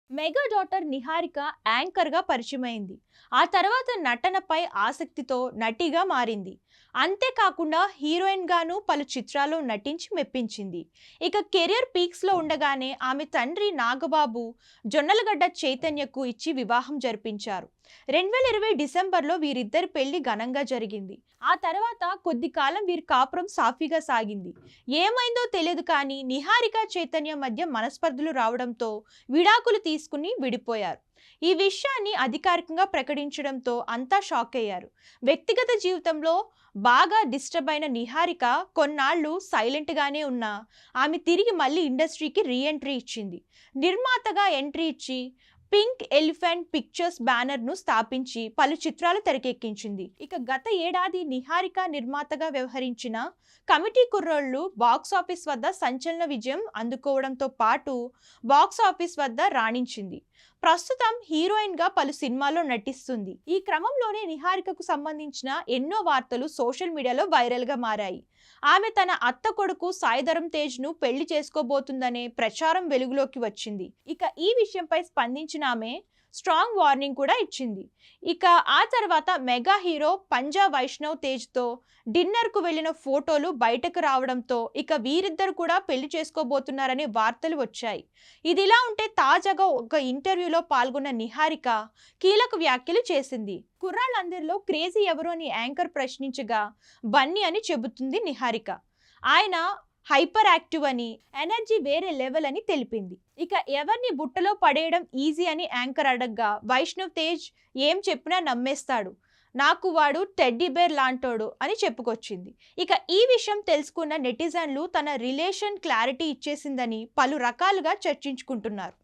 Mega daughter Niharika యాంకర్గా పరిచయమైంది. ఆ తర్వాత నటనపై ఆసక్తితో నటిగా మారింది. అంతేకాకుండా హీరోయిన్గాను పలు చిత్రాల్లో నటించి మెప్పించింది. ఇక కెరియర్ పీక్స్లో ఉండగానే ఆమె తండ్రి నాగబాబు జొన్నలగడ్డ చైతన్యకు ఇచ్చి వివాహం జరిపించారు. 2020 డిసెంబర్లో వీరిద్దరి పెళ్లి ఘనంగా జరిగింది. ఆ తర్వాత కొద్ది కాలం వీరి కాపురం సాఫీగా సాగింది. ఏమైందో తెలియదు కానీ నిహారిక చైతన్య మధ్య మనస్పర్ధలు రావడంతో విడాకులు తీసుకుని విడిపోయారు. ఈ విషయాన్ని అధికారికంగా ప్రకటించడంతో అంతా షాక్ అయ్యారు. వ్యక్తిగత జీవితంలో బాగా డిస్టర్బ్ అయిన నిహారిక కొన్నాళ్లు సైలెంట్గానే ఉన్నా ఆమె తిరిగి మళ్ళీ ఇండస్ట్రీకి రీ ఎంట్రీ ఇచ్చింది. నిర్మాతగా ఎంట్రీ ఇచ్చి పింక్ ఎలిఫెంట్ పిక్చర్స్ బ్యానర్ను స్థాపించి పలు చిత్రాలు తెరకెక్కించింది. ఇక గత ఏడాది నిహారిక నిర్మాతగా వ్యవహరించిన కమిటీ కుర్రోళ్ళు బాక్సాఫీస్ వద్ద సంచలన విజయం అందుకోవడంతో పాటు బాక్సాఫీస్ వద్ద రాణించింది. ప్రస్తుతం హీరోయిన్గా పలు సినిమాల్లో నటిస్తుంది. ఈ క్రమంలోనే నిహారికకు సంబంధించిన ఎన్నో వార్తలు సోషల్ మీడియాలో వైరల్గా మారాయి. ఆమె తన అత్త కొడుకు సాయిధరం తేజ్ను పెళ్లి చేసుకోబోతుందనే ప్రచారం వెలుగులోకి వచ్చింది. ఇక ఈ విషయంపై స్పందించిన ఆమె స్ట్రాంగ్ వార్నింగ్ కూడా ఇచ్చింది. ఇక ఆ తర్వాత మెగా హీరో పంజా వైష్ణవ్ తేజ్తో డిన్నర్కు వెళ్లిన ఫోటోలు బయటకు రావడంతో ఇక వీరిద్దరు కూడా పెళ్లి చేసుకోబోతున్నారనే వార్తలు వచ్చాయి. ఇదిలా ఉంటే తాజాగా ఒక ఇంటర్వ్యూలో పాల్గొన్న నిహారిక కీలక వ్యాఖ్యలు చేసింది. కుర్రాళ్ళందరిలో క్రేజీ ఎవరు అని యాంకర్ ప్రశ్నించగా బన్నీ అని చెబుతుంది నిహారిక. ఆయన హైపర్ యాక్టివ్ అని, ఎనర్జీ వేరే లెవెల్ అని తెలిపింది. ఇక ఎవరిని బుట్టలో పడేయడం ఈజీ అని యాంకర్ అడగ్గా వైష్ణవ్ తేజ్ ఏం చెప్పినా నమ్మేస్తాడు, నాకు వాడు టెడ్డీ బేర్ లాంటోడు అని చెప్పుకొచ్చింది. ఇక ఈ విషయం తెలుసుకున్న నెటిజన్లు తన రిలేషన్ క్లారిటీ ఇచ్చేసిందని పలు రకాలుగా చర్చించుకుంటున్నారు.